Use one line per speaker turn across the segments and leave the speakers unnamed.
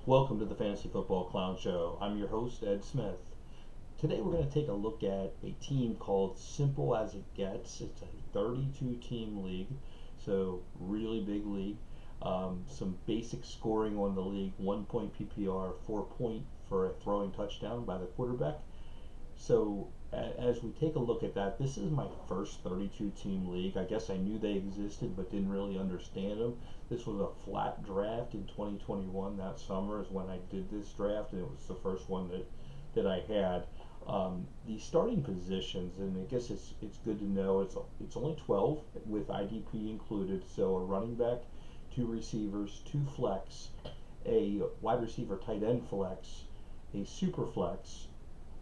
Welcome to the Fantasy Football Clown Show. I'm your host, Ed Smith. Today we're going to take a look at a team called Simple as It Gets. It's a 32 team league, so really big league. Some basic scoring on the league: 1 point PPR, 4 point for a throwing touchdown by the quarterback. So as we take a look at that, this is my first 32 team league. I guess I knew they existed but didn't really understand them. This was a flat draft in 2021. That summer is when I did this draft, and it was the first one that I had. The starting positions, and I guess it's good to know it's only 12 with IDP included. So a running back, two receivers, two flex, a wide receiver tight end flex, a super flex,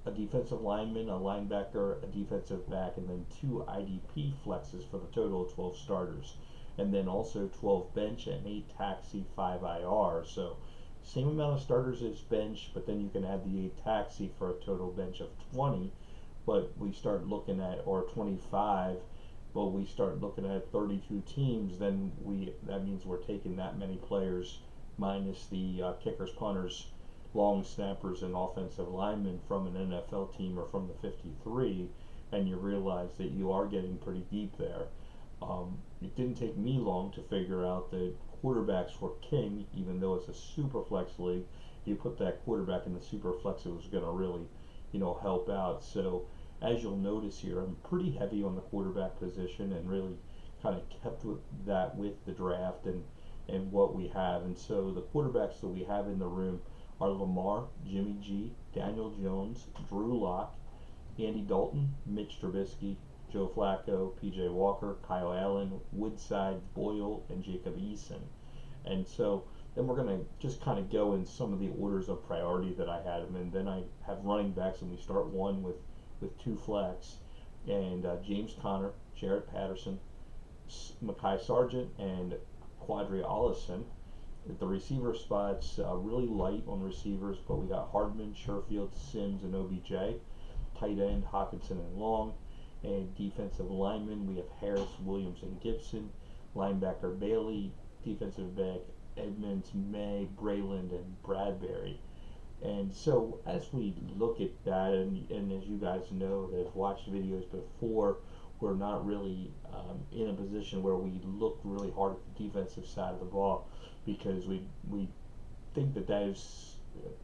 a defensive lineman, a linebacker, a defensive back, and then two IDP flexes for the total of 12 starters. And then also 12 bench and 8 taxi, 5 IR. So same amount of starters as bench, but then you can add the 8 taxi for a total bench of 20. But we start looking at, or 25, but we start looking at 32 teams, then that means we're taking that many players minus the kickers, punters, long snappers, and offensive linemen from an NFL team or from the 53, and you realize that you are getting pretty deep there. It didn't take me long to figure out that quarterbacks were king, even though it's a super flex league. You put that quarterback in the super flex, it was going to really, help out. So as you'll notice here, I'm pretty heavy on the quarterback position and really kind of kept with that with the draft and what we have. And so the quarterbacks that we have in the room are Lamar, Jimmy G, Daniel Jones, Drew Lock, Andy Dalton, Mitch Trubisky, Joe Flacco, PJ Walker, Kyle Allen, Woodside, Boyle, and Jacob Eason. And so then we're going to just kind of go in some of the orders of priority that I had them, and then I have running backs, and we start one with two flex, and James Conner, Jarrett Patterson, Mekhi Sargent, and Quadri Allison. At the receiver spots, really light on receivers, but we got Hardman, Sherfield, Sims, and OBJ. Tight end, Hockenson and Long. And defensive linemen, we have Harris, Williams, and Gibson. Linebacker, Bailey. Defensive back, Edmonds, May, Brayland, and Bradbury. And so as we look at that, and as you guys know that have watched videos before, we're not really in a position where we look really hard at the defensive side of the ball, because we think that those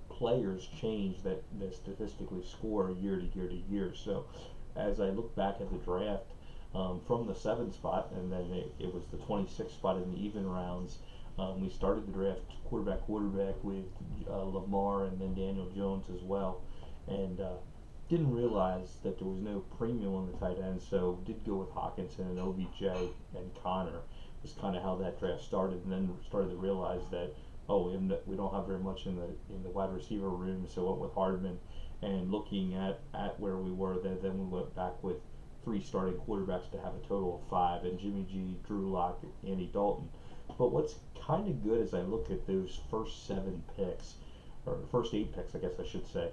players change that statistically score year to year to year. So as I look back at the draft, from the 7th spot, and then it was the 26th spot in the even rounds, we started the draft quarterback with Lamar and then Daniel Jones as well, and didn't realize that there was no premium on the tight end, so did go with Hockenson and OBJ and Connor. Was kind of how that draft started, and then started to realize that we don't have very much in the wide receiver room, so went with Hardman. And looking at where we were there, then we went back with 3 starting quarterbacks to have a total of 5, and Jimmy G, Drew Lock, and Andy Dalton. But what's kind of good as I look at those first 7 picks, or first 8 picks, I guess I should say,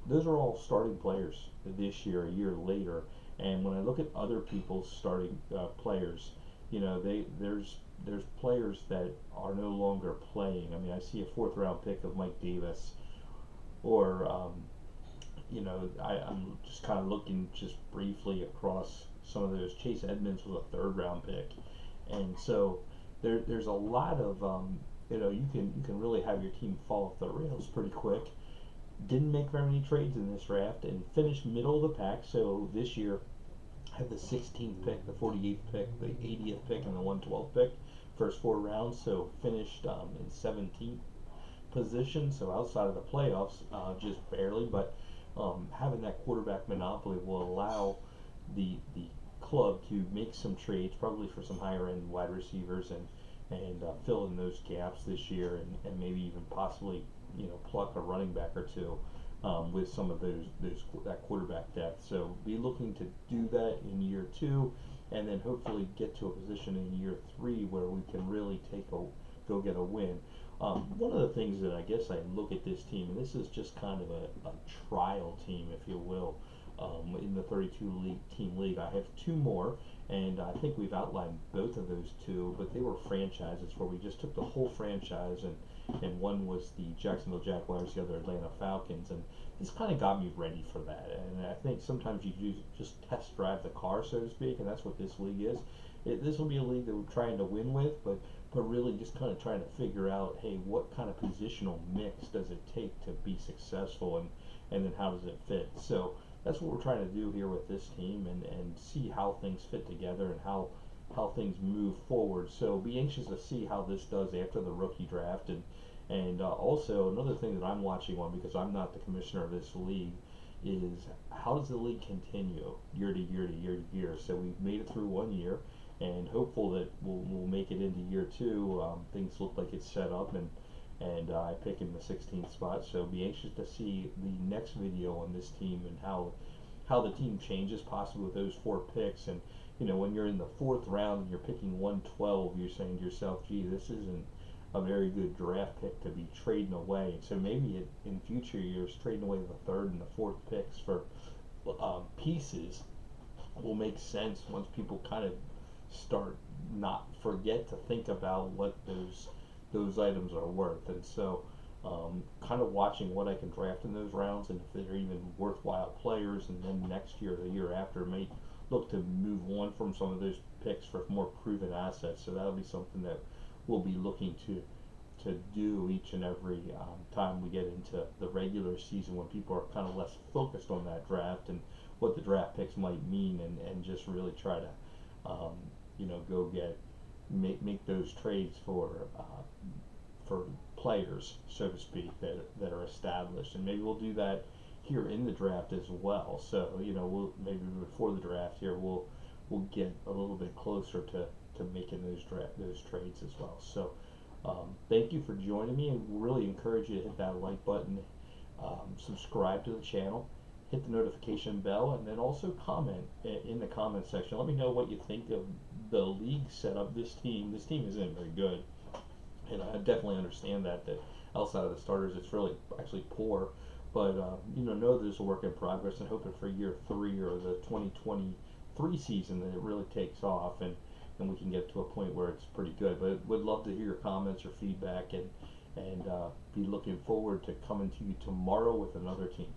those are all starting players this year, a year later. And when I look at other people's starting players, there's players that are no longer playing. I mean, I see a 4th round pick of Mike Davis, or I'm just kind of looking just briefly across some of those. Chase Edmonds was a 3rd round pick, and so there's a lot of you can really have your team fall off the rails pretty quick. Didn't make very many trades in this draft and finished middle of the pack. So this year I had the 16th pick, the 48th pick, the 80th pick, and the 112th pick, first 4 rounds. So finished in 17th position, so outside of the playoffs, just barely. But having that quarterback monopoly will allow the club to make some trades, probably for some higher end wide receivers, and fill in those gaps this year, and maybe even possibly pluck a running back or two with some of that quarterback depth. So be looking to do that in year 2, and then hopefully get to a position in year 3 where we can really go get a win. One of the things that I guess I look at this team, and this is just kind of a trial team, if you will. in the 32 team league. I have two more, and I think we've outlined both of those two, but they were franchises where we just took the whole franchise, and one was the Jacksonville Jaguars, the other Atlanta Falcons, and this kind of got me ready for that. And I think sometimes you do just test drive the car, so to speak, and that's what this league is. This will be a league that we're trying to win with, but really just kind of trying to figure out, hey, what kind of positional mix does it take to be successful, and then how does it fit? So that's what we're trying to do here with this team, and see how things fit together and how things move forward. So be anxious to see how this does after the rookie draft, and also another thing that I'm watching on, because I'm not the commissioner of this league, is how does the league continue year to year to year to year. So we've made it through 1 year, and hopeful that we'll make it into year two. Things look like it's set up, and I pick in the 16th spot. So be anxious to see the next video on this team and how the team changes possibly with those four picks. And when you're in the fourth round and you're picking 112, you're saying to yourself, gee, this isn't a very good draft pick to be trading away. And so maybe in future years, trading away the third and the fourth picks for pieces will make sense once people kind of start not forget to think about what those items are worth. And so kind of watching what I can draft in those rounds, and if they're even worthwhile players, and then next year or the year after may look to move on from some of those picks for more proven assets. So that'll be something that we'll be looking to do each and every time we get into the regular season, when people are kind of less focused on that draft and what the draft picks might mean, and just really try to go make those trades for players, so to speak, that are established. And maybe we'll do that here in the draft as well. So we'll maybe before the draft here we'll get a little bit closer to making those trades as well. So thank you for joining me, and really encourage you to hit that like button, subscribe to the channel, hit the notification bell, and then also comment in the comment section. Let me know what you think of the league setup. This team isn't very good, and I definitely understand that outside of the starters, it's really actually poor. But know there's a work in progress, and hoping for year three or the 2023 season that it really takes off, and we can get to a point where it's pretty good. But would love to hear your comments or feedback, and be looking forward to coming to you tomorrow with another team.